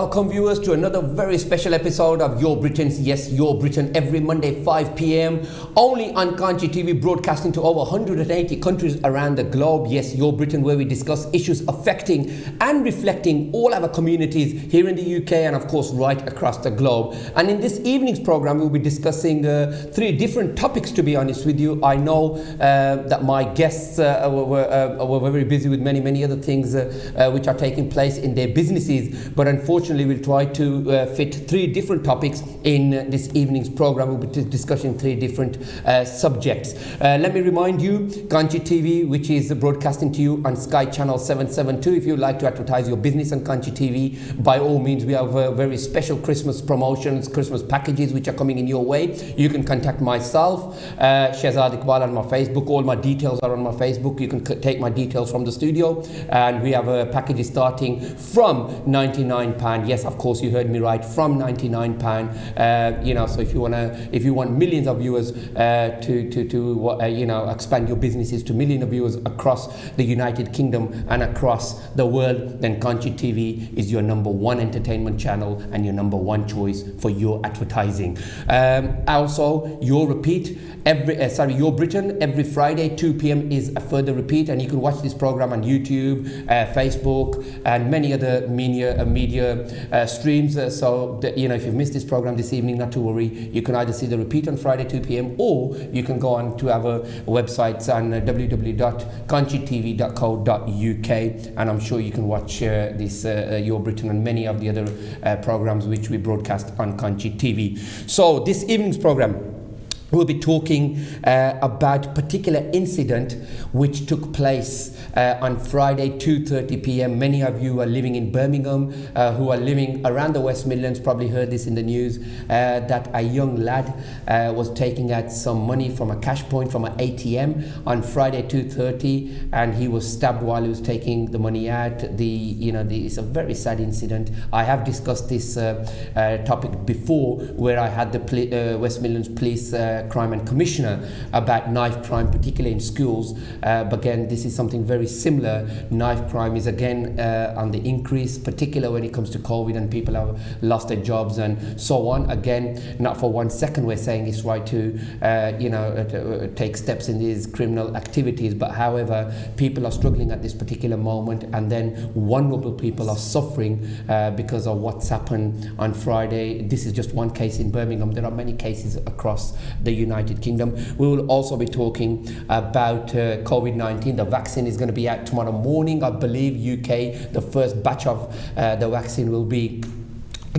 Welcome viewers to another very special episode of Your Britain's Yes, Your Britain, every Monday 5 p.m. only on Kanshi TV, broadcasting to over 180 countries around the globe. Yes, Your Britain, where we discuss issues affecting and reflecting all our communities here in the UK and of course right across the globe. And in this evening's program we'll be discussing three different topics, to be honest with you. I know that my guests were very busy with many other things which are taking place in their businesses, but unfortunately we'll try to fit three different topics in this evening's program. We'll be discussing three different subjects. Let me remind you, Kanshi TV, which is broadcasting to you on Sky Channel 772. If you'd like to advertise your business on Kanshi TV, by all means, we have very special Christmas promotions, Christmas packages which are coming in your way. You can contact myself, Shehzad Iqbal, on my Facebook. All my details are on my Facebook. You can take my details from the studio, and we have packages starting from £99. Yes, of course, you heard me right, from £99. So if you want millions of viewers to expand your businesses to millions of viewers across the United Kingdom and across the world, then Kanshi TV is your number one entertainment channel and your number one choice for your advertising. Also, Your Britain, every Friday 2 p.m. is a further repeat, and you can watch this program on YouTube, Facebook, and many other media streams. If you've missed this program this evening, not to worry. You can either see the repeat on Friday 2 p.m. or you can go on to our websites on www.kanchitv.co.uk, and I'm sure you can watch this Your Britain and many of the other programs which we broadcast on Kanshi TV. So this evening's program, we'll be talking about a particular incident which took place on Friday 2:30 p.m. Many of you are living in Birmingham, who are living around the West Midlands, probably heard this in the news, that a young lad was taking out some money from a cash point from an ATM on Friday 2:30, and he was stabbed while he was taking the money out. It's a very sad incident. I have discussed this topic before, where I had the West Midlands Police Crime and Commissioner about knife crime, particularly in schools. But again, this is something very similar. Knife crime is again on the increase, particularly when it comes to COVID and people have lost their jobs and so on. Again, not for 1 second we're saying it's right to take steps in these criminal activities, but however, people are struggling at this particular moment, and then vulnerable people are suffering because of what's happened on Friday. This is just one case in Birmingham. There are many cases across the United Kingdom. We will also be talking about COVID-19. The vaccine is going to be out tomorrow morning, I believe. UK, the first batch of the vaccine will be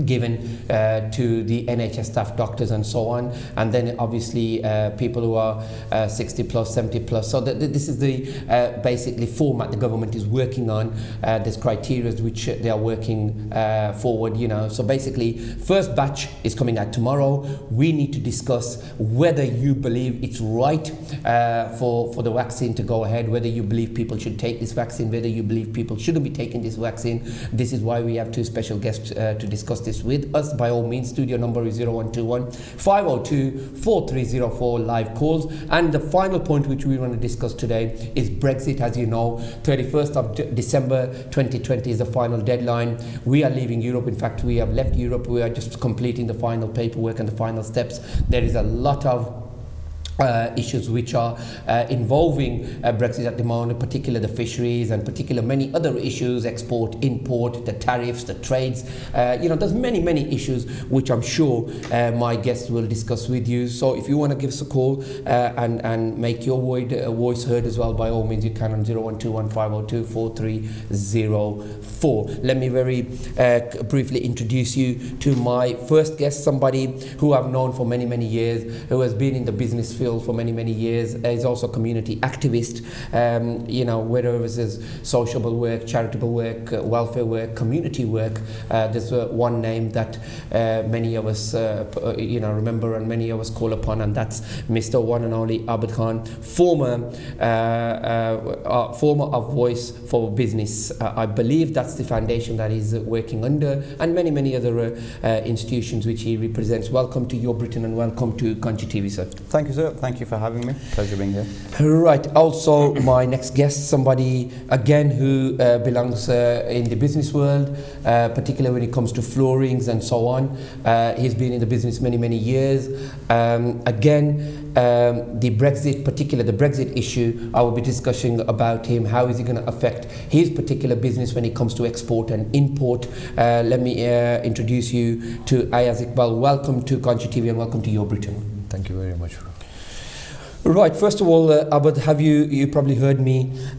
given to the NHS staff, doctors and so on, and then obviously people who are 60 plus, 70 plus. So this is the basically format the government is working on. There's criteria which they are working forward, so basically first batch is coming out tomorrow. We need to discuss whether you believe it's right for the vaccine to go ahead, whether you believe people should take this vaccine, whether you believe people shouldn't be taking this vaccine. This is why we have two special guests to discuss this with us. By all means, studio number is 0121 502 4304, live calls. And the final point which we want to discuss today is Brexit. As you know, 31st of December 2020 is the final deadline. We are leaving Europe. In fact, we have left Europe. We are just completing the final paperwork and the final steps. There is a lot of issues which are involving Brexit at the moment, particularly the fisheries and particularly many other issues, export, import, the tariffs, the trades. There's many issues which I'm sure my guests will discuss with you. So if you want to give us a call and make your voice heard as well, by all means you can on 0121 502 4304. Let me very briefly introduce you to my first guest, somebody who I've known for many years, who has been in the business field for many years. He's also a community activist, whether it's social work, charitable work, welfare work, community work. There's one name that many of us remember and many of us call upon, and that's Mr. One and Only Abid Khan, former of Voice for Business. I believe that's the foundation that he's working under, and many other institutions which he represents. Welcome to Your Britain and welcome to Kanshi TV, sir. Thank you, sir. Thank you for having me. Pleasure being here. Right. Also, my next guest, somebody again who belongs in the business world, particularly when it comes to floorings and so on. He's been in the business many years. The Brexit issue, I will be discussing about him. How is it going to affect his particular business when it comes to export and import? Let me introduce you to Ayaz Iqbal. Welcome to Kanshi TV and welcome to Your Britain. Thank you very much. Right, first of all, Abad, have you probably heard me?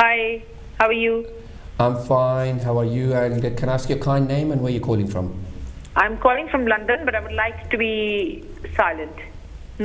Hi, how are you? I'm fine. How are you? And can I ask your kind name and where you're calling from? I'm calling from London, but I would like to be silent.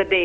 the day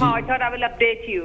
Somehow I thought I will update you.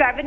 7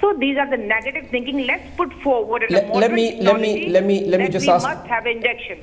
So these are the negative thinking. Let's put forward. Let me me just ask. Must have injection.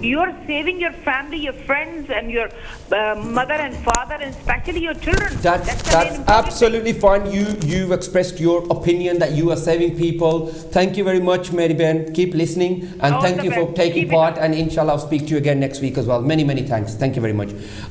you are saving your family, your friends and your mother and father and especially your children. That's absolutely fine. You've expressed your opinion that you are saving people. Thank you very much, Mary Ben. Keep listening and thank you for taking part, and inshallah I'll speak to you again next week as well. Many thanks. Thank you very much.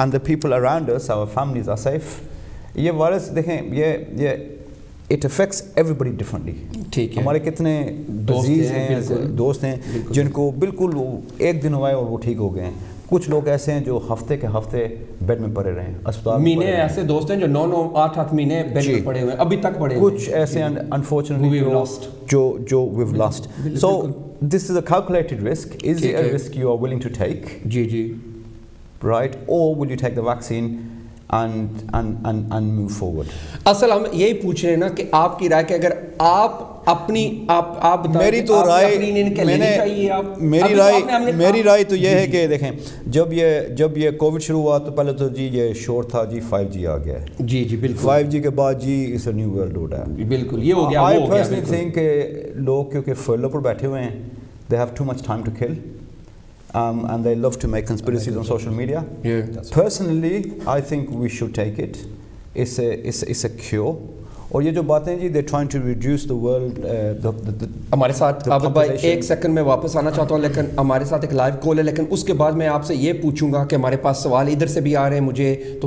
and the people around us, our families, are safe. یہ virus دیکھیں یہ it affects everybody differently. ٹھیک ہے. ہمارے کتنے عزیز ہیں, دوست ہیں جن کو بالکل ایک دن ہوا ہے اور وہ ٹھیک ہو گئے ہیں. کچھ لوگ ایسے ہیں جو ہفتے کے ہفتے بیڈ میں پڑے رہے ہیں, اسپتال میں. مہینے ایسے دوست ہیں جو 9-8 مہینے بیڈ میں پڑے ہوئے ہیں, ابھی تک پڑے ہوئے ہیں. کچھ ایسے unfortunately جو we've lost. So this is a calculated risk. Is it a risk you are willing to take? G Right? Or will you take the vaccine and move forward? اصل ہم یہی پوچھ رہے ہیں نا کہ آپ کی رائے کہ اگر آپ اپنی آپ میری تو میری رائے تو یہ ہے کہ دیکھیں جب یہ کووڈ شروع ہوا تو پہلے تو جی یہ شور تھا جی 5G آ گیا ہے. جی بالکل. 5G کے بعد جی اس نیو ورلڈ آرڈر ہے. بالکل یہ ہو گیا. I personally think کہ لوگ کیونکہ فیلو پر بیٹھے ہوئے ہیں, they have too much time to kill. And they love to make conspiracies on social media. Personally, I think we should take it. It's a cure. اور یہ جو باتیں جی they're trying to reduce the world. ہمارے ساتھ عابد بھائی ایک second میں واپس آنا چاہتا ہوں, لیکن ہمارے ساتھ ایک لائیو کال ہے, لیکن اس کے بعد میں آپ سے یہ پوچھوں گا کہ ہمارے پاس سوال ادھر سے بھی آ رہے ہیں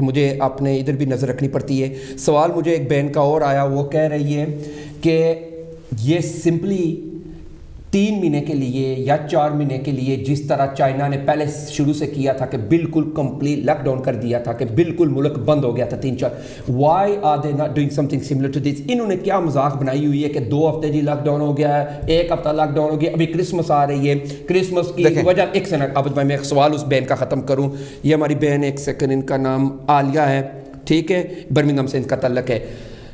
مجھے اپنے ادھر بھی نظر رکھنی پڑتی ہے. سوال مجھے ایک بہن کا اور آیا, وہ کہہ رہی ہے کہ یہ سمپلی 3 مہینے کے لیے یا 4 مہینے کے لیے جس طرح چائنا نے پہلے شروع سے کیا تھا کہ بالکل کمپلیٹ لاک ڈاؤن کر دیا تھا کہ بالکل ملک بند ہو گیا تھا 3-4, why are they not doing something similar to this? انہوں نے کیا مذاق بنائی ہوئی ہے کہ 2 ہفتے جی لاک ڈاؤن ہو گیا ہے, 1 ہفتہ لاک ڈاؤن ہو گیا, ابھی کرسمس آ رہی ہے, کرسمس کی وجہ. ایک سیکنڈ عابد بھائی میں ایک سوال اس بہن کا ختم کروں. یہ ہماری بہن, ایک سیکنڈ, ان کا نام عالیہ ہے, ٹھیک ہے, برمنگھم سے ان کا تعلق ہے.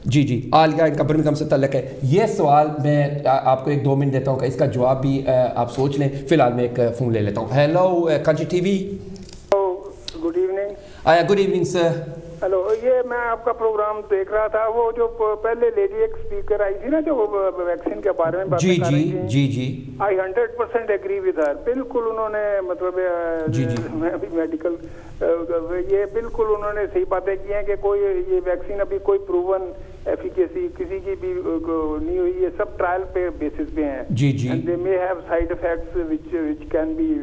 جی عالیہ ان کا برمنگھم سے تعلق ہے. یہ سوال میں آپ کو 1-2 منٹ دیتا ہوں کہ اس کا جواب بھی آپ سوچ لیں. فی الحال میں ایک فون لے لیتا ہوں. Hello Kanchi T V. Good evening. Good evening sir. Hello, یہ میں آپ کا پروگرام دیکھ رہا تھا, وہ جو پہلے لیڈی ایک اسپیکر آئی تھی نا جو ویکسین کے بارے میں باتیں کر رہی تھی. جی آئی 100% ایگری ود ہر. بالکل انہوں نے مطلب میں ابھی میڈیکل یہ بالکل انہوں نے صحیح باتیں کی ہیں کہ کوئی یہ ویکسین ابھی کوئی پروون ایفیکیسی کسی کی بھی نہیں ہوئی, یہ سب ٹرائل پہ بیسس پہ ہیں. And they may have side effects which can be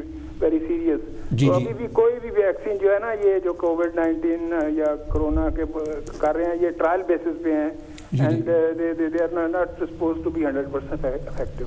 very serious. تو ابھی بھی کوئی بھی ویکسین جو ہے نا یہ جو کووڈ-19 یا کرونا کے کر رہے ہیں یہ ٹرائل بیسس پہ ہیں, and they are not suppose to be 100% effective.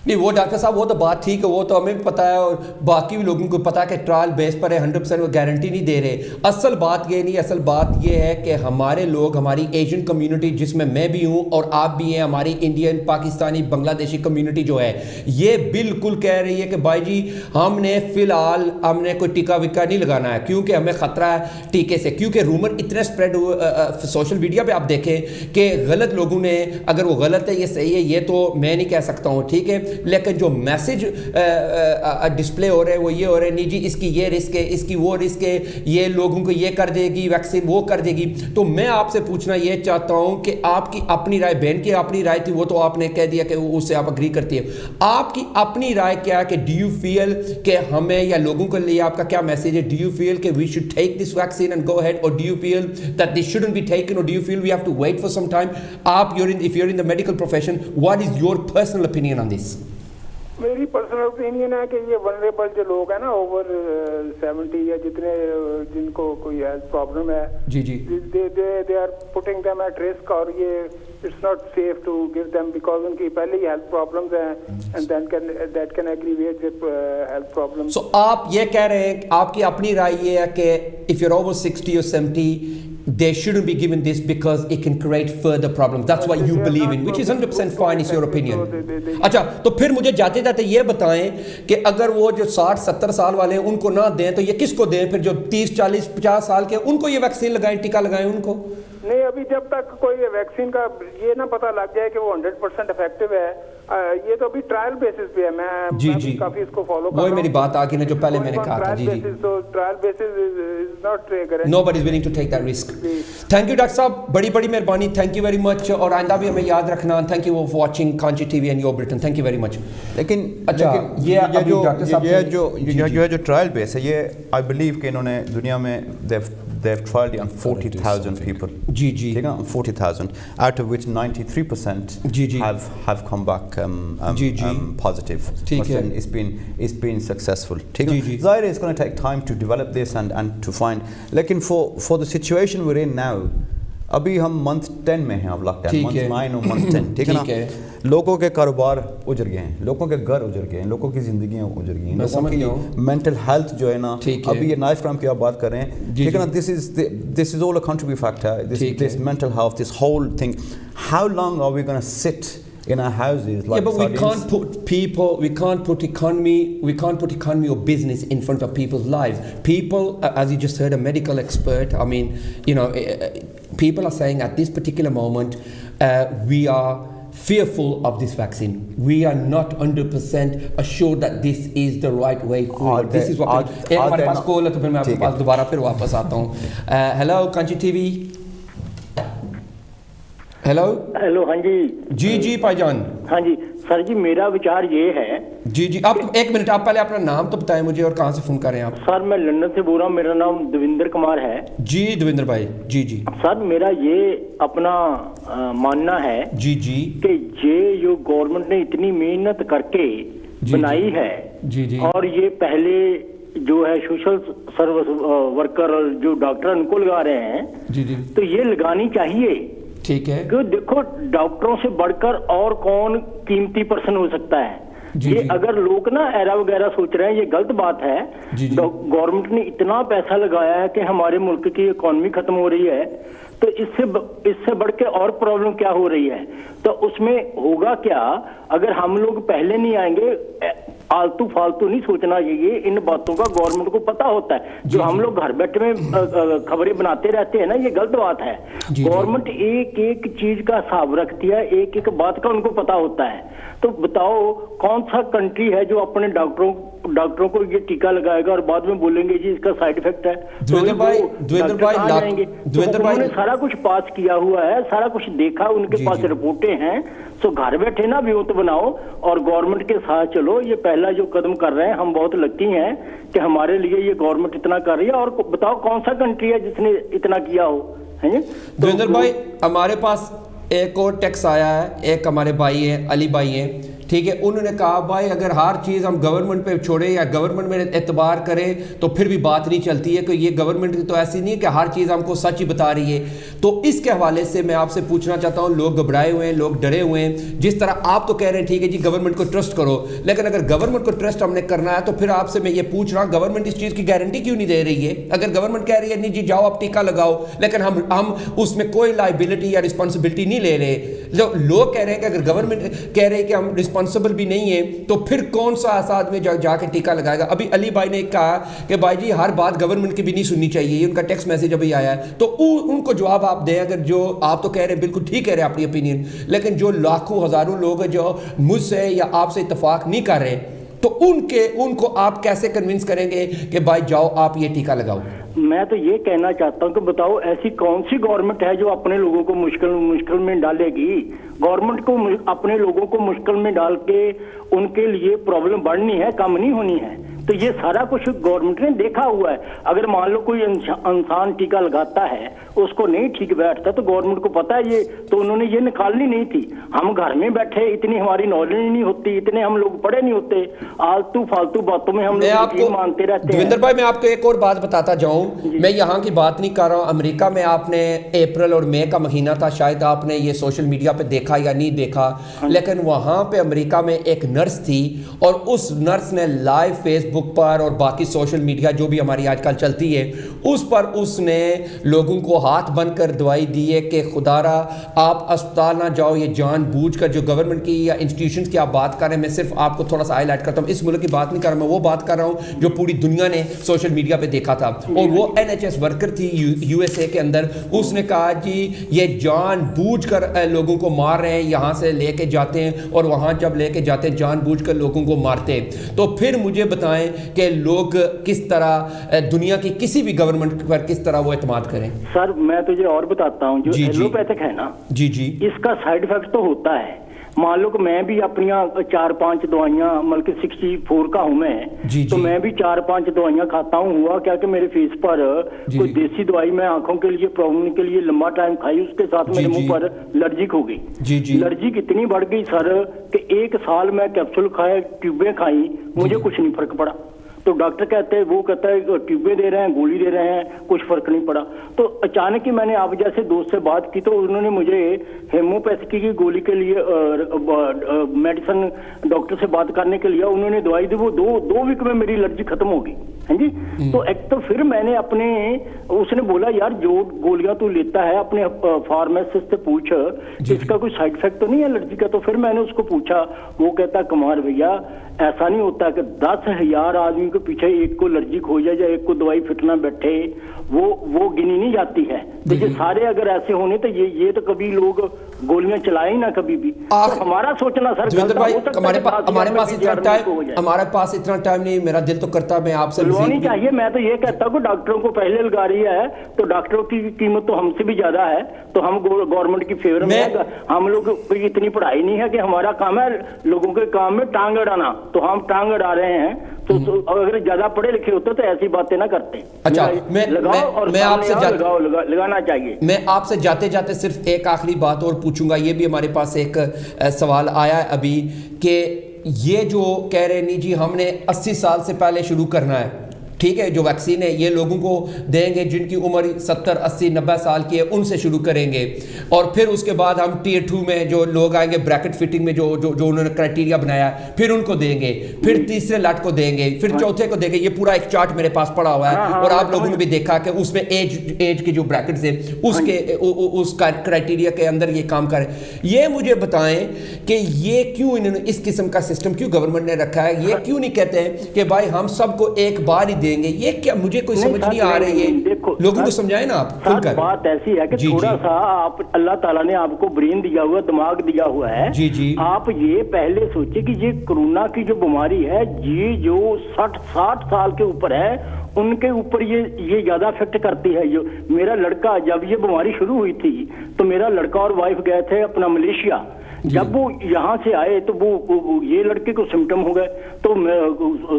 نہیں وہ ڈاکٹر صاحب وہ تو بات ٹھیک ہے, وہ تو ہمیں بھی پتہ ہے اور باقی بھی لوگوں کو پتہ ہے کہ ٹرائل بیس پر ہے, 100% وہ گارنٹی نہیں دے رہے. اصل بات یہ نہیں, اصل بات یہ ہے کہ ہمارے لوگ, ہماری ایشین کمیونٹی جس میں بھی ہوں اور آپ بھی ہیں, ہماری انڈین, پاکستانی, بنگلہ دیشی کمیونٹی جو ہے یہ بالکل کہہ رہی ہے کہ بھائی جی ہم نے فی الحال ہم نے کوئی ٹیکا وکا نہیں لگانا ہے کیونکہ ہمیں خطرہ ہے ٹیکے سے. کیونکہ رومر اتنے اسپریڈ سوشل میڈیا پہ آپ دیکھیں کہ غلط لوگوں نے, اگر وہ غلط ہے یہ صحیح ہے یہ تو میں نہیں کہہ سکتا ہوں, ٹھیک ہے, لیکن جو میسج ڈسپلے ہو رہے ہیں وہ یہ ہو رہے ہیں نہیں جی اس کی یہ رسک ہے, اس کی وہ رسک ہے, یہ لوگوں کو یہ کر دے گی ویکسین, وہ کر دے گی. تو میں آپ سے پوچھنا یہ چاہتا ہوں کہ آپ کی اپنی رائے, بہن کی اپنی رائے تھی وہ تو آپ نے کہہ دیا کہ اس سے آپ اگری کرتی ہے, آپ کی اپنی رائے کیا ہے کہ ڈو یو فیل کہ ہمیں یا لوگوں کے لیے آپ کا کیا میسج ہے؟ ڈو یو فیل کہ we should take this vaccine and go ahead, اور do you feel that this shouldn't be taken, اور do you feel we have to wait for some time? آپ if you're in the medical profession, what is your personal opinion on this? میری personal opinion ہے کہ یہ vulnerable جو لوگ ہیں نا اوور 70 یا جتنے جن کو کوئی ہیلتھ پرابلم ہے, they are putting them at risk, اور یہ it's not safe to give them because ان کی پہلے ہی ہیلتھ پرابلمز ہیں and then that can aggravate health problem. So آپ یہ کہہ رہے ہیں, آپ کی اپنی رائے یہ ہے کہ if you're over 60 or 70 they shouldn't be given this because it can create further problems. That's what you believe in, which is 100% fine, is your opinion. اچھا تو پھر مجھے جاتے جاتے یہ بتائیں کہ اگر وہ جو 60-70 سال والے ہیں ان کو نہ دیں تو یہ کس کو دیں؟ پھر جو 30-40-50 سال کے ان کو یہ ویکسین لگائیں, ٹیکا لگائیں ان کو. نہیں, ابھی جب تک کوئی ویکسین کا یہ نہ پتہ لگ جائے کہ وہ 100% افیکٹو ہے, یہ تو ابھی ٹرائل بیسس پہ ہے. میں کافی اس کو فالو کر رہا ہوں. وہی میری بات آ گئی نا جو پہلے میں نے کہا تھا. جی تو trial basis is not nobody is willing to take that risk. Thank you doctor صاحب, بڑی بڑی مہربانی, تھینک یو ویری مچ, اور آئندہ بھی ہمیں یاد رکھنا. Thank you for watching Kanchi TV and your Britain, thank you very much. لیکن اچھا یہ جو ٹرائل بیس ہے یہ آئی بلیو کہ انہوں نے دنیا میں they've trialed on 40,000 people. ٹھیک ہے, 40,000 out of which 93% have come back positive. It's been successful. ٹھیک ہے, ظاہر ہے it's going to take time to develop this and to find. لیکن for the situation we're in now, ابھی ہم month 10 میں ہیں، اب لاک ڈاؤن منتھ 9 اور منتھ 10، ٹھیک ہے نا. لوگوں کے کاروبار اجڑ گئے ہیں، لوگوں کے گھر اجڑ گئے ہیں، لوگوں کی زندگیاں اجڑ گئی ہیں، لوگوں کی مینٹل ہیلتھ جو ہے نا، ابھی یہ نائف کرائم کی آپ بات کر رہے ہیں، ٹھیک ہے نا. دس از آل اے کنٹری فیکٹ ہے، this mental health, this whole thing. How long are we gonna sit in our houses like yeah, but we can't put people, we can't put economy or business in front of people's lives. People, as you just heard a medical expert, I mean, you know, people are saying at this particular moment we are fearful of this vaccine. We are not 100% assured that this is the right way forward. This is what ایک ہمارے پاس کال ہے تو پھر میں آپ کے پاس دوبارہ پھر واپس آتا ہوں. Hello Kanshi TV. Hello hello. ہاں جی جی جی بھائی جان. ہاں جی سر جی میرا وچار یہ ہے. جی جی آپ ایک منٹ، آپ پہلے اپنا نام تو بتائیں مجھے اور کہاں سے فون کر رہے ہیں آپ؟ سر میں لندن سے بول رہا ہوں، میرا نام دویندر کمار ہے. جی دویندر بھائی. جی جی سر میرا یہ اپنا ماننا ہے جی جی کہ یہ جو گورنمنٹ نے اتنی محنت کر کے بنائی ہے جی جی اور یہ پہلے جو ہے سوشل سروس ورکر جو ڈاکٹر ان کو لگا رہے ہیں جی جی تو یہ لگانی چاہیے. ٹھیک ہے کہ دیکھو ڈاکٹروں سے بڑھ کر اور کون قیمتی پرسن ہو سکتا ہے. یہ اگر لوگ نا ایرا وغیرہ سوچ رہے ہیں یہ غلط بات ہے. گورنمنٹ نے اتنا پیسہ لگایا ہے کہ ہمارے ملک کی اکانومی ختم ہو رہی ہے تو اس سے بڑھ کے اور پرابلم کیا ہو رہی ہے. تو اس میں ہوگا کیا اگر ہم لوگ پہلے نہیں آئیں گے. آلتو فالتو نہیں سوچنا چاہیے، ان باتوں کا گورنمنٹ کو پتا ہوتا ہے. جو ہم لوگ گھر بیٹھے میں خبریں بناتے رہتے ہیں نا، یہ غلط بات ہے. گورنمنٹ ایک ایک چیز کا حساب رکھتی ہے، ایک ایک بات کا ان کو پتا ہوتا ہے. تو بتاؤ کون سا کنٹری ہے جو اپنے ڈاکٹروں کو یہ ٹیکہ لگائے گا اور بعد میں بولیں گے جی اس کا سائیڈ افیکٹ ہے. انہوں نے سارا کچھ پاس کیا ہوا ہے، سارا کچھ دیکھا، ان کے پاس رپورٹیں ہیں. سو گھر بیٹھے نا ویوت بناؤ اور گورنمنٹ کے ساتھ چلو. یہ پہلا جو قدم کر رہے ہیں ہم بہت لکی ہیں کہ ہمارے لیے یہ گورنمنٹ اتنا کر رہی ہے. اور بتاؤ کون سا کنٹری ہے جس نے اتنا کیا ہو. دویندر بھائی ہمارے پاس ایک اور ٹیکس آیا ہے، ایک ہمارے بھائی ہیں علی بھائی ہیں، ٹھیک ہے. انہوں نے کہا بھائی اگر ہر چیز ہم گورنمنٹ پہ چھوڑیں یا گورنمنٹ میں اعتبار کریں تو پھر بھی بات نہیں چلتی ہے کہ یہ گورنمنٹ تو ایسی نہیں ہے کہ ہر چیز ہم کو سچ ہی بتا رہی ہے. تو اس کے حوالے سے میں آپ سے پوچھنا چاہتا ہوں، لوگ گھبرائے ہوئے ہیں، لوگ ڈرے ہوئے ہیں. جس طرح آپ تو کہہ رہے ہیں ٹھیک ہے جی گورنمنٹ کو ٹرسٹ کرو، لیکن اگر گورنمنٹ کو ٹرسٹ ہم نے کرنا ہے تو پھر آپ سے میں یہ پوچھ رہا ہوں گورنمنٹ اس چیز کی گارنٹی کیوں نہیں دے رہی ہے؟ اگر گورنمنٹ کہہ رہی ہے نہیں جی جاؤ آپ ٹیکہ لگاؤ، لیکن ہم اس میں کوئی لائبلٹی یا رسپانسبلٹی نہیں لے رہے. لوگ کہہ رہے ہیں کہ اگر گورنمنٹ کہہ رہے ہیں کہ ہم رسپانسبل بھی نہیں ہیں تو پھر کون سا ایسا آدمی جا کے ٹیکہ لگائے گا؟ ابھی علی بھائی نے کہا کہ بھائی جی ہر بات گورنمنٹ کی بھی نہیں سننی چاہیے، یہ ان کا ٹیکسٹ میسیج ابھی آیا ہے. تو ان کو جواب آپ دیں. اگر جو آپ تو کہہ رہے ہیں بالکل ٹھیک کہہ رہے ہیں اپنی اوپینین، لیکن جو لاکھوں ہزاروں لوگ ہیں جو مجھ سے یا آپ سے اتفاق نہیں کر رہے تو ان کو آپ کیسے کنونس کریں گے کہ بھائی جاؤ آپ یہ ٹیکہ لگاؤ؟ میں تو یہ کہنا چاہتا ہوں کہ بتاؤ ایسی کون سی گورنمنٹ ہے جو اپنے لوگوں کو مشکل میں ڈالے گی؟ گورنمنٹ کو اپنے لوگوں کو مشکل میں ڈال کے ان کے لیے پرابلم بڑھنی ہے، کم نہیں ہونی ہے. تو یہ سارا کچھ گورنمنٹ نے دیکھا ہوا ہے. اگر مان لو کوئی انسان ٹیکہ لگاتا ہے اس کو نہیں ٹھیک بیٹھتا تو گورنمنٹ کو پتا ہے یہ، تو انہوں نے یہ نکالنی نہیں تھی. ہم گھر میں بیٹھے اتنی ہماری نالج نہیں ہوتی، اتنے ہم لوگ پڑھے نہیں ہوتے، آلتو فالتو باتوں میں ہم لوگ مانتے رہتے ہیں. دویندر بھائی میں آپ کو ایک اور بات بتاتا جاؤں، میں یہاں کی بات نہیں کر رہا ہوں. امریکہ میں آپ نے اپریل اور مئی کا مہینہ تھا، شاید آپ نے یہ سوشل میڈیا پہ دیکھا یا نہیں دیکھا، لیکن وہاں پہ امریکہ میں ایک نرس تھی اور اس نرس نے لائیو فیس بک پر اور باقی سوشل میڈیا جو بھی ہماری آج کل چلتی ہے اس پر اس نے لوگوں کو ہاتھ بن کر دعائی دی ہے کہ خدا را آپ اسپتال نہ جاؤ. یہ جان بوجھ کر جو گورنمنٹ کی یا انسٹیٹیوشنز کی آپ بات کر رہے ہیں، میں صرف آپ کو تھوڑا سا ہائی لائٹ کرتا ہوں. اس ملک کی بات نہیں کر رہا، میں وہ بات کر رہا ہوں جو پوری دنیا نے سوشل میڈیا پہ دیکھا تھا. اور وہ NHS ورکر تھی یو ایس اے کے اندر. اس نے کہا جی یہ جان بوجھ کر لوگوں کو مار رہے ہیں، یہاں سے لے کے جاتے ہیں اور وہاں جب لے کے جاتے ہیں جان بوجھ کر لوگوں کو مارتے ہیں. تو پھر مجھے بتائیں کہ لوگ کس طرح دنیا کی کسی بھی گورنمنٹ پر کس طرح وہ اعتماد کریں؟ سر میں تجھے اور بتاتا ہوں، جو ایلوپیتھک ہے نا جی جی اس کا سائیڈ افیکٹ تو ہوتا ہے. مان لو کہ میں بھی اپنی 4-5 دوائیاں بلکہ 64 کا ہوں میں، تو میں بھی 4-5 دوائیاں کھاتا ہوں. ہوا کیا کہ میرے فیس پر کوئی دیسی دوائی میں آنکھوں کے لیے پرابلم کے لیے لمبا ٹائم کھائی، اس کے ساتھ میرے منہ پر الرجک ہو گئی. الرجک اتنی بڑھ گئی سر کہ 1 سال میں کیپسول کھائے، ٹیوبیں کھائی، مجھے کچھ نہیں فرق پڑا. تو ڈاکٹر کہتے ہیں, وہ کہتا ہے ٹیوبیں دے رہے ہیں, گولی دے رہے ہیں, کچھ فرق نہیں پڑا. تو اچانک ہی میں نے آپ جیسے دوست سے بات کی تو انہوں نے مجھے ہیموپیتھی کی گولی کے لیے میڈیسن ڈاکٹر سے بات کرنے کے لیے انہوں نے دوائی دی, وہ دو ویک میں میری الرجی ختم ہوگی. ہاں جی. تو ایک تو پھر میں نے اپنے, اس نے بولا یار جو گولیاں تو لیتا ہے اپنے فارمیسسٹ سے پوچھ اس کا کوئی سائڈ افیکٹ تو نہیں ہے الرجی کا. تو پھر میں نے اس کو پوچھا, وہ کہتا کمار بھیا ایسا نہیں ہوتا کہ 10,000 آدمی کے پیچھے ایک کو الرجی ہو جائے یا ایک کو دوائی فٹنا بیٹھے, وہ گنی نہیں جاتی ہے. تو یہ سارے اگر ایسے ہونے تو یہ تو کبھی لوگ گولیاں چلائیں نہ کبھی بھی. ہمارا سوچنا سر ہمارے پاس اتنا ٹائم نہیں, میرا دل تو کرتا میں آپ سے لگانی چاہیے. میں تو یہ کہتا ہوں کہ ڈاکٹروں کو پہلے لگا رہی ہے تو ڈاکٹروں کی قیمت تو ہم سے بھی زیادہ ہے, تو ہم گورنمنٹ کی فیور میں ہم لوگ کوئی اتنی پڑھائی نہیں ہے کہ ہمارا کام ہے لوگوں کے کام میں ٹانگ اڑانا, تو ہم ٹانگ اڑا رہے ہیں. تو اگر زیادہ پڑھے لکھے ہوتے تو ایسی باتیں نہ کرتے. اچھا میں آپ سے لگانا چاہیے. میں آپ سے جاتے جاتے صرف ایک آخری بات اور پوچھوں گا, یہ بھی ہمارے پاس ایک سوال آیا ہے ابھی کہ یہ جو کہہ رہے نہیں جی ہم نے 80 سال سے پہلے شروع کرنا ہے, ٹھیک ہے, جو ویکسین ہے یہ لوگوں کو دیں گے جن کی عمر 70 80 90 سال کی ہے, ان سے شروع کریں گے, اور پھر اس کے بعد ہم ٹیئر 2 میں جو لوگ آئیں گے بریکٹ فٹنگ میں جو انہوں نے کرائٹیریا بنایا ہے پھر ان کو دیں گے, پھر تیسرے لاٹ کو دیں گے, پھر چوتھے کو دیں گے. یہ پورا ایک چارٹ میرے پاس پڑا ہوا ہے اور آپ لوگوں نے بھی دیکھا کہ اس میں ایج کے جو بریکٹس ہیں اس کرائٹیریا کے اندر یہ کام کرے. یہ مجھے بتائیں کہ یہ کیوں انہوں نے اس قسم کا سسٹم کیوں گورنمنٹ نے رکھا ہے, یہ کیوں نہیں کہتے ہیں کہ بھائی ہم سب کو ایک بار ہی دیں گے. یہ کیا مجھے کوئی سمجھ نہیں آ رہی ہے, لوگوں کو سمجھائیں نا آپ کھل کر. بات ایسی ہے کہ تھوڑا سا آپ اللہ تعالیٰ نے آپ کو برین دیا ہوا, دماغ دیا ہوا ہے. آپ یہ پہلے سوچیں کہ یہ کورونا کی جو بیماری ہے یہ جو 60 سال کے اوپر ہے ان کے اوپر یہ زیادہ افیکٹ کرتی ہے. جو میرا لڑکا جب یہ بیماری شروع ہوئی تھی تو میرا لڑکا اور وائف گئے تھے اپنا ملیشیا. جب وہ یہاں سے آئے تو وہ یہ لڑکے کو سمٹم ہو گئے تو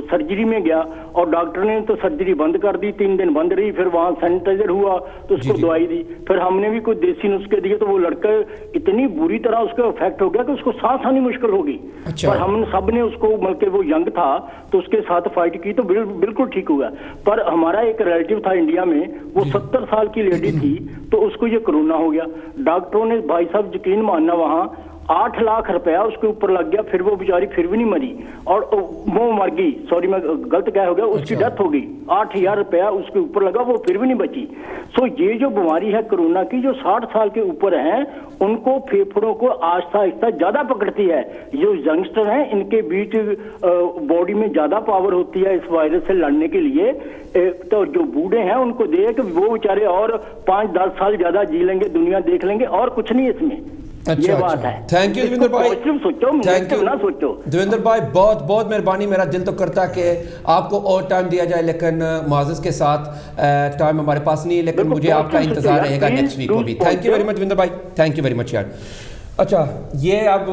سرجری میں گیا اور ڈاکٹر نے تو سرجری بند کر دی, 3 دن بند رہی. پھر وہاں سینیٹائزر ہوا تو اس کو دوائی دی, پھر ہم نے بھی کوئی دیسی نسخے دیے تو وہ لڑکا اتنی بری طرح اس کا افیکٹ ہو گیا کہ اس کو سانس آنی مشکل ہوگی. پر ہم سب نے اس کو, بلکہ وہ ینگ تھا تو اس کے ساتھ فائٹ کی تو بالکل ٹھیک ہو گیا. پر ہمارا ایک ریلیٹیو تھا انڈیا میں, وہ 70 سال کی لیڈی تھی تو اس کو یہ کورونا ہو گیا. ڈاکٹروں نے بھائی صاحب یقین ماننا وہاں 8 لاکھ روپیہ اس کے اوپر لگ گیا, پھر وہ بیچاری پھر بھی نہیں مری اور وہ مر گئی. سوری میں غلط کیا ہو گیا, اس کی ڈیتھ ہو گئی. 8,000 روپیہ اس کے اوپر لگا, وہ پھر بھی نہیں بچی. سو یہ جو بیماری ہے کورونا کی, جو 60 سال کے اوپر ہیں ان کو پھیپھڑوں کو آہستہ آہستہ زیادہ پکڑتی ہے. جو ینگسٹر ہیں ان کے بیچ باڈی میں زیادہ پاور ہوتی ہے اس وائرس سے لڑنے کے لیے. تو جو بوڑھے ہیں ان کو دے کہ وہ بیچارے اور 5-10 سال زیادہ جی لیں گے, دنیا دیکھ لیں گے, اور کچھ نہیں اس میں. یہ بات ہے. تھینک یو دیویندر بھائی, دیویندر بھائی بہت بہت مہربانی. میرا دل تو کرتا کہ آپ کو اور ٹائم دیا جائے لیکن معزز کے ساتھ ٹائم ہمارے پاس نہیں ہے, لیکن مجھے آپ کا انتظار رہے گا نیکسٹ ویک کو بھی. Thank you very much Devinder بھائی, تھینک یو ویری مچ یار. اچھا یہ اب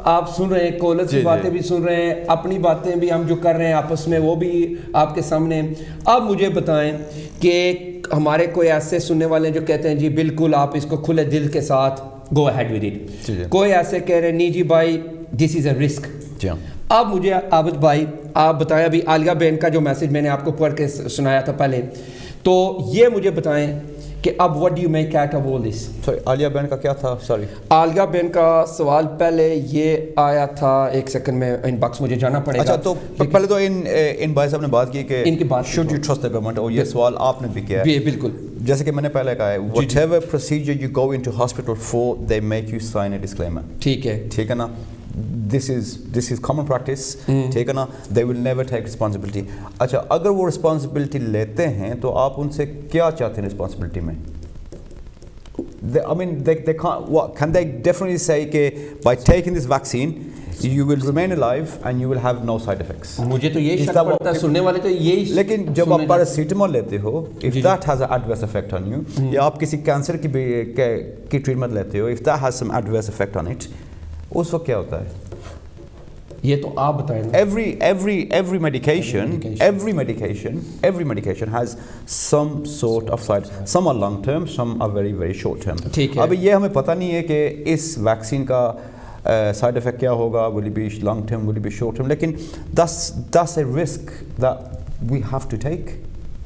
آپ سن رہے ہیں, کالرز کی باتیں بھی سن رہے ہیں, اپنی باتیں بھی ہم جو کر رہے ہیں آپس میں وہ بھی آپ کے سامنے. اب مجھے بتائیں کہ ہمارے کوئی ایسے سننے والے جو کہتے ہیں جی بالکل آپ اس کو کھلے دل کے ساتھ go ahead with it, کوئی ایسے کہہ رہے نہیں جی بھائی this is a risk. اب مجھے عابد بھائی آپ بتائیں, ابھی عالیہ بہن کا جو میسج میں نے آپ کو پڑھ کے سنایا تھا پہلے, تو یہ مجھے بتائیں کہ اب what do you make out of all this. عالیہ بہن کا کیا تھا؟ سوری, عالیہ بہن کا سوال پہلے یہ آیا تھا, ایک سیکنڈ میں ان باکس مجھے جانا پڑے گا. اچھا تو پہلے تو ان بھائی صاحب نے بات کی کہ ان کی بات should you trust the government, اور یہ سوال آپ نے بھی کیا ہے. بالکل جیسے کہ میں نے پہلے کہا ہے, whatever procedure you go into hospital for, they make you sign a disclaimer. ٹھیک ہے نا, this is common practice. ٹھیک ہے نا, they will never take responsibility. اچھا اگر وہ responsibility لیتے ہیں تو آپ ان سے کیا چاہتے ہیں responsibility میں؟ I mean they can't, what can they definitely say کہ by taking this vaccine you will remain alive and you will have no side effects. مجھے تو یہی شک پڑتا ہے, سننے والے تو یہی. لیکن جب آپ پیراسیٹامول لیتے ہو, if that has an adverse effect on you, یا آپ کسی کینسر کی ٹریٹمنٹ لیتے ہو, if that has some adverse effect on it, اس وقت کیا ہوتا ہے؟ یہ تو آپ بتائیں. Every medication has some sort of side. Some are long term, some are very very short term. اب یہ ہمیں پتہ نہیں ہے کہ اس ویکسین کا side effect کیا ہوگا, will it be long term, will it be short term, لیکن that's a risk that we have to take.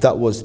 that was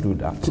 through that.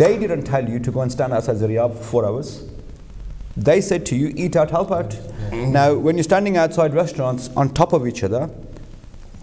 they didn't tell you to go and stand outside the Riyadh for 4 hours. They said to you, eat out, help out. Now, when you're standing outside restaurants on top of each other,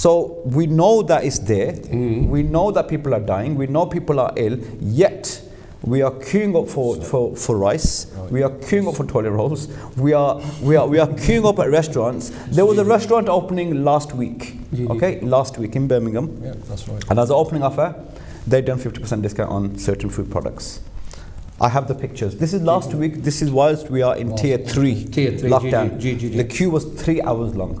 So we know that it's there, we know that people are dying, we know people are ill, yet we are queuing up for rice, we are queuing up for toilet rolls, we are queuing up at restaurants. There was a restaurant opening last week, okay, last week in Birmingham, that's right. And as an opening offer, they've done 50% discount on certain food products. I have the pictures. This is last week. This is whilst we are in tier 3 lockdown. The queue was 3 hours long.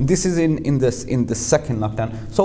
and this is in the second lockdown. So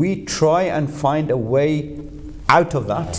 we try and find a way out of that.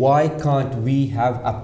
why can't we have a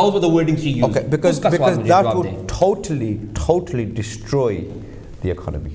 those were the wordings she used. Okay, because that would totally destroy the economy.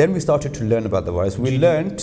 Then we started to learn about the virus. We learned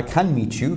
I can meet you,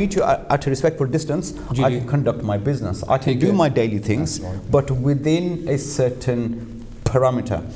meet you at a respectful distance, I can conduct my business. I can do my daily things, but within a certain parameter.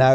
Now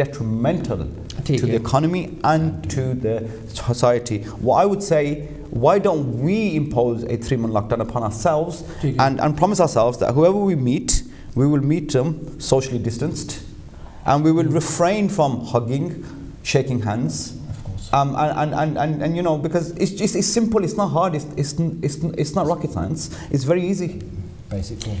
detrimental to the economy and to the society. What I would say, why don't we impose a 3-month lockdown upon ourselves and promise ourselves that whoever we meet, we will meet them socially distanced, and we will refrain from hugging, shaking hands. And you know, because it's simple, it's not hard, it's not rocket science, it's very easy. Basically.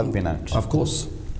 I've been out. Of course.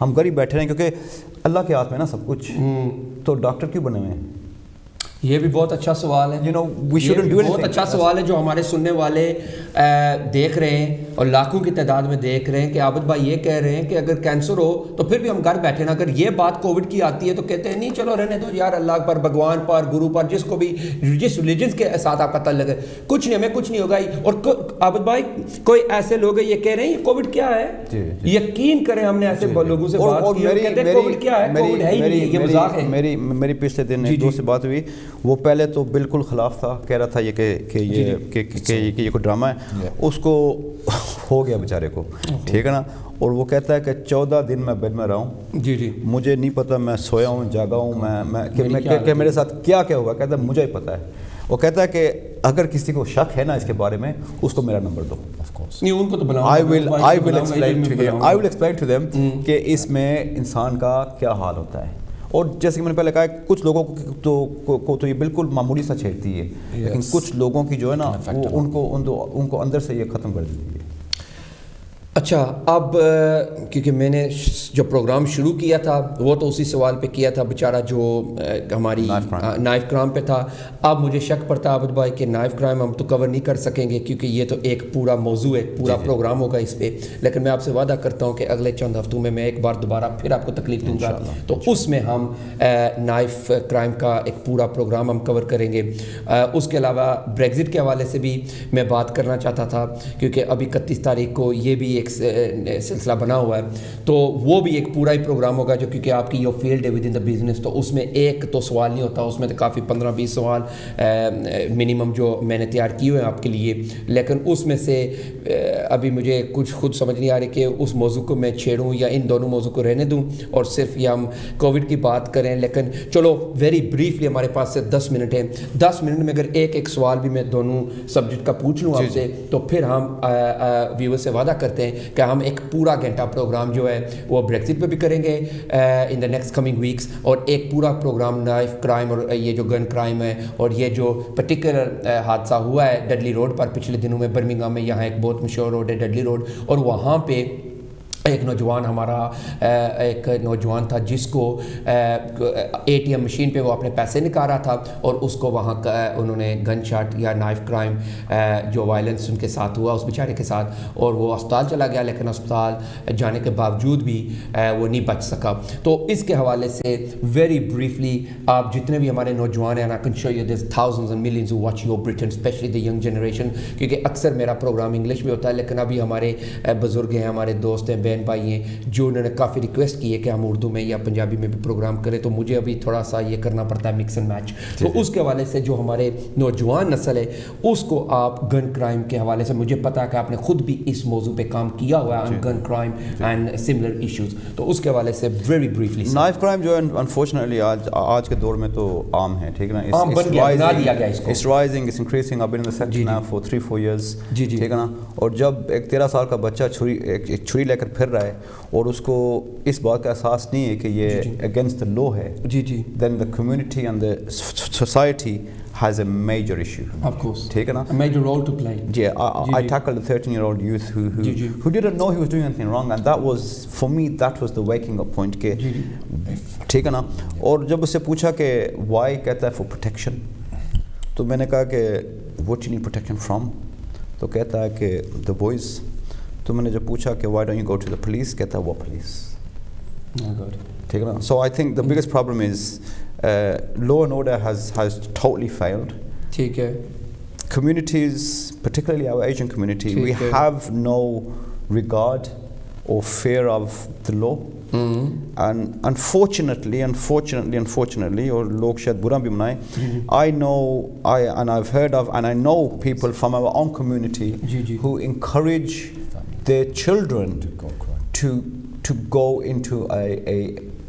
ہم گھر ہی بیٹھے رہیں کیونکہ اللہ کے ہاتھ میں نا سب کچھ. تو ڈاکٹر کیوں بنے ہوئے ہیں؟ یہ بھی بہت اچھا سوال ہے. بہت اچھا سوال ہے جو ہمارے سننے والے دیکھ رہے ہیں اور لاکھوں کی تعداد میں دیکھ رہے ہیں کہ عابد بھائی یہ کہہ رہے ہیں کہ اگر کینسر ہو تو پھر بھی ہم گھر بیٹھے نا. اگر یہ بات کووڈ کی آتی ہے تو کہتے ہیں نہیں چلو رہنے دو یار, اللہ پر, بھگوان پر, گرو پر, جس کو بھی, جس ریلیجنس کے ساتھ آپ کا تعلق ہے, کچھ نہیں, ہمیں کچھ نہیں ہوگا. اور عابد بھائی کوئی ایسے لوگ ہیں یہ کہہ رہے ہیں کووڈ کیا ہے, یقین کریں ہم نے ایسے لوگوں سے بات کی, کہتے ہیں کووڈ کیا ہے, کووڈ ہے ہی نہیں, یہ مذاق ہے. میری پچھلے دن ایک دوست سے بات ہوئی, وہ پہلے تو بالکل خلاف تھا, کہہ رہا تھا یہ کہ یہ کوئی ڈرامہ ہے. اس کو ہو گیا بیچارے کو, ٹھیک ہے نا. اور وہ کہتا ہے کہ 14 دن میں بیڈ میں رہا ہوں, مجھے نہیں پتا میں سویا ہوں جاگا ہوں, کہ میرے ساتھ کیا ہوگا. کہتا ہے مجھے ہی پتا ہے. وہ کہتا ہے کہ اگر کسی کو شک ہے نا اس کے بارے میں, اس کو میرا نمبر دو. I will explain to them کہ اس میں انسان کا کیا حال ہوتا ہے. اور جیسے کہ میں نے پہلے کہا, کچھ لوگوں کو تو یہ بالکل معمولی سا چھیڑتی ہے, لیکن کچھ لوگوں کی جو ہے نا ان کو اندر سے یہ ختم کر دیتی ہے. اچھا, اب کیونکہ میں نے جو پروگرام شروع کیا تھا وہ تو اسی سوال پہ کیا تھا بیچارہ جو ہماری نائف کرائم پہ تھا. اب مجھے شک پڑتا عابد بھائی کہ نائف کرائم ہم تو کور نہیں کر سکیں گے کیونکہ یہ تو ایک پورا موضوع ہے, پورا پروگرام ہوگا اس پہ. لیکن میں آپ سے وعدہ کرتا ہوں کہ اگلے چند ہفتوں میں ایک بار دوبارہ پھر آپ کو تکلیف دوں گا, تو اس میں ہم نائف کرائم کا ایک پورا پروگرام ہم کور کریں گے. اس کے علاوہ بریگزٹ کے حوالے سے بھی میں بات کرنا چاہتا تھا کیونکہ ابھی 31 تاریخ کو یہ بھی سلسلہ بنا ہوا ہے, تو وہ بھی ایک پورا ہی پروگرام ہوگا جو کیونکہ آپ کی یہ فیلڈ ہے ود ان دا بزنس, تو اس میں ایک تو سوال نہیں ہوتا, اس میں تو کافی 15-20 سوال منیمم جو میں نے تیار کیے ہوئے ہیں آپ کے لیے. لیکن اس میں سے ابھی مجھے کچھ خود سمجھ نہیں آ رہی کہ اس موضوع کو میں چھیڑوں یا ان دونوں موضوع کو رہنے دوں اور صرف یہ ہم کووڈ کی بات کریں. لیکن چلو ویری بریفلی ہمارے پاس سے 10 منٹ ہیں, 10 منٹ میں اگر ایک سوال بھی میں دونوں سبجیکٹ کا پوچھ لوں آپ سے, تو پھر ہم ویور سے وعدہ کرتے ہیں کہ ہم ایک پورا گھنٹہ پروگرام جو ہے وہ بریگزٹ پہ بھی کریں گے ان دا نیکسٹ کمنگ ویکس, اور ایک پورا پروگرام نائف کرائم اور یہ جو گن کرائم ہے اور یہ جو پرٹیکولر حادثہ ہوا ہے ڈڈلی روڈ پر پچھلے دنوں میں برمنگھم میں, یہاں ایک بہت مشہور روڈ ہے ڈڈلی روڈ, اور وہاں پہ ایک نوجوان ہمارا ایک نوجوان تھا جس کو ATM مشین پہ وہ اپنے پیسے نکال رہا تھا اور اس کو وہاں انہوں نے گن شاٹ یا نائف کرائم جو وائلنس ان کے ساتھ ہوا اس بیچارے کے ساتھ, اور وہ اسپتال چلا گیا, لیکن اسپتال جانے کے باوجود بھی وہ نہیں بچ سکا. تو اس کے حوالے سے ویری بریفلی آپ جتنے بھی ہمارے نوجوان ہیں, I can show you there's thousands and millions who watch your Britain, especially the young generation, کیونکہ اکثر میرا پروگرام انگلش میں ہوتا ہے, لیکن ابھی ہمارے بزرگ ہیں, ہمارے دوست ہیں, بھائی ہیں جو انہوں نے کافی ریکویسٹ کی ہے کہ ہم اردو میں یا پنجابی میں بھی پروگرام کریں, تو مجھے ابھی تھوڑا سا یہ کرنا پڑتا ہے مکس اینڈ میچ. تو اس کے حوالے سے جو ہمارے نوجوان نسل ہے اس کو آپ گن کرائم کے حوالے سے, مجھے پتا ہے کہ آپ نے خود بھی اس موضوع پہ کام کیا ہوا ہے, گن کرائم اینڈ سملر ایشوز, تو اس کے حوالے سے ویری بریفلی. نائف کرائم جو ہے انفارچونیٹلی آج کے دور میں تو عام ہے, ٹھیک ہے نا, عام بن گیا, بنا دیا گیا اس کو. It's rising, it's increasing. I've been in the sector now for 3-4 years, ٹھیک ہے نا. اور جب ایک 13 سال کا بچہ چھری لے کر پھر رہا ہے اور اس کو اس بات کا احساس نہیں ہے کہ یہ اگینسٹ دا لا ہے, then the community and the society has a major issue. Of course. ٹھیک ہے نا, a major role to play. I tackled a 13-year-old youth who didn't know he was doing anything wrong, and that was, for me, that was the waking up point کہ ٹھیک ہے نا. اور جب اس سے پوچھا کہ why, کہتا ہے for protection. تو میں نے کہا کہ what you need protection from, تو کہتا ہے کہ the boys. تو میں نے جب پوچھا کہ why don't you go to the police, کہتا ہے what police. ٹھیک ہے نا. So I think the biggest problem is law and order has totally failed. ٹھیک ہے. Communities, particularly our Asian community, we have no regard or fear of the law. And unfortunately, اور لوگ شاید برا بھی منائیں, I've heard of and I know people from our own community who encourage their children to go into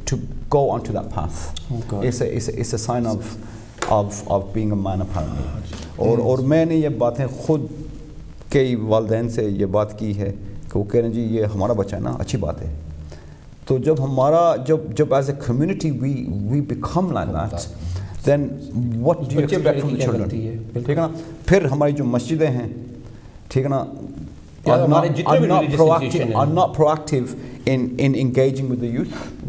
to go onto that path. It's a sign of being a man apparently. اور میں نے یہ باتیں خود کئی والدین سے یہ بات کی ہے کہ وہ کہہ رہے ہیں جی یہ ہمارا بچہ ہے نا, اچھی بات ہے. تو جب ہمارا جب as a community we become like that, then what do you expect from the children? ٹھیک ہے نا. پھر ہماری جو مسجدیں ہیں, ٹھیک ہے نا, are not proactive in engaging with the youth.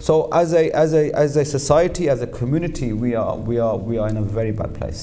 So as a society, as a community, we are in a very bad place.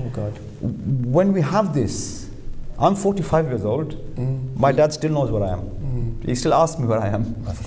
Oh God. When we have this, I'm 45 years old. My dad still knows where I am. He still asks me where I am.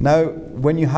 Now when you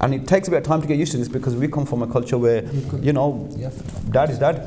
and it takes a bit of time to get used to this because we come from a culture where you know dad is dad.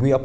we are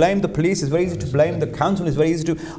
blame the police. It's very easy to blame the council. It's very easy to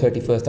31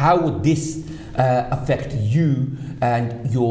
how would this affect you and your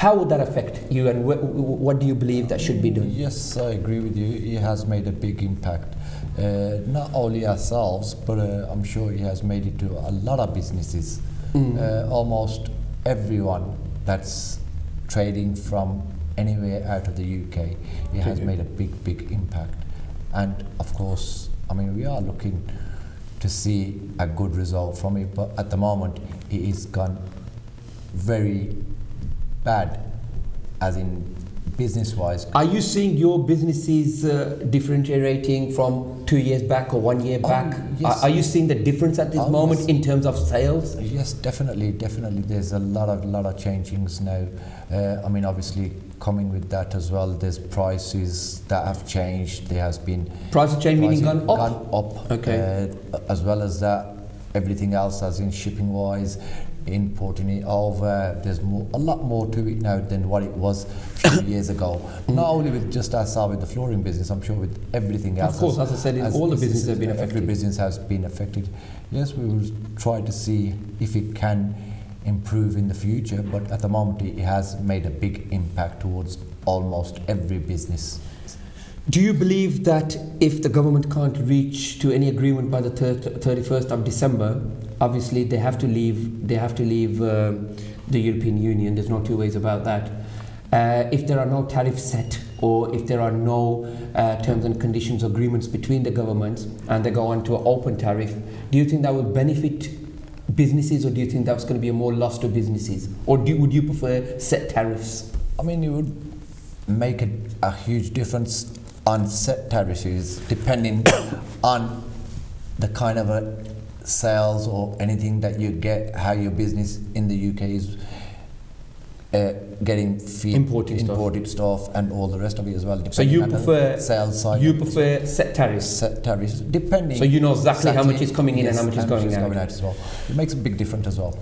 How would that affect you and what do you believe that should be done? Yes, I agree with you. It has made a big impact. Not only ourselves, but I'm sure it has made it to a lot of businesses. Almost everyone that's trading from anywhere out of the UK, it has made a big impact. And of course, I mean, we are looking to see a good result from it, but at the moment, it is gone very bad, as in business-wise. Are you seeing your businesses differentiating from 2 years back or 1 year back? Yes. Are you seeing the difference at this moment in terms of sales? Yes, definitely. There's a lot of changings now. I mean, obviously, coming with that as well, there's prices that have changed. There has been prices change meaning gone up. Gone up. Okay. As well as that, everything else, as in shipping-wise. Importing it over, there's a lot more to it now than what it was a few years ago. Not only with just ourselves with the flooring business, I'm sure with everything else. Of course, as I said, all the businesses have been affected. Every business has been affected. Yes, we will try to see if it can improve in the future, but at the moment it has made a big impact towards almost every business. Do you believe that if the government can't reach to any agreement by the 31st of December, obviously they have to leave the European Union, there's no two ways about that. If there are no tariffs set or if there are no terms and conditions agreements between the governments and they go on to an open tariff, do you think that would benefit businesses or do you think that's going to be a more loss to businesses? Or would you prefer set tariffs? I mean, it would make a huge difference on set tariffs depending on the kind of a sales or anything that you get, how your business in the UK is getting imported stuff and all the rest of it as well. So you prefer sales side? You prefer set tariffs? Set tariffs, depending. So you know exactly how much is coming in and how much is going out. As well. It makes a big difference as well.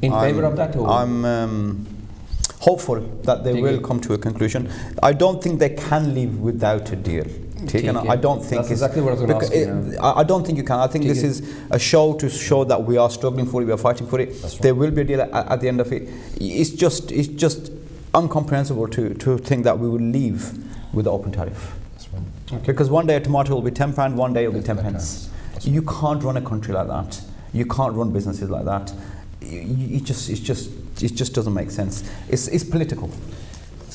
In favor of that? I'm hopeful that they will come to a conclusion. I don't think they can live without a deal. I don't think that's exactly what I was going to ask you. I don't think you can. I think this is a show to show that we are struggling for it, we are fighting for it. Right. There will be a deal at the end of it. It's just incomprehensible to think that we will leave with the open tariff. That's right. Okay. Because one day a tomato will be £10, one day it will be 10 pence. You can't run a country like that. You can't run businesses like that. It just doesn't make sense. It's political.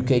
UK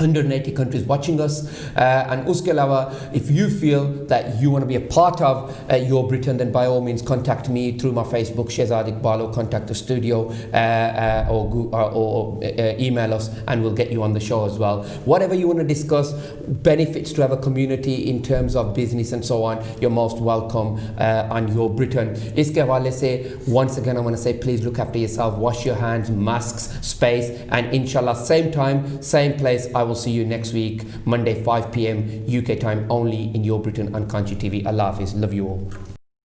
180 countries watching us, and uske alawa, if you feel that you want to be a part of Your Britain, then by all means contact me through my Facebook, Shehzad Iqbal, or contact the studio, or email us and we'll get you on the show as well. Whatever you want to discuss, benefits to have a community in terms of business and so on, you're most welcome on Your Britain. Iske hawale se, once again I want to say, please look after yourself, wash your hands, masks, space, and inshallah same time, same place, I will see you next week, Monday 5 p.m. UK time, only in Your Britain on Kanshi TV. Allah Hafiz. Love you all.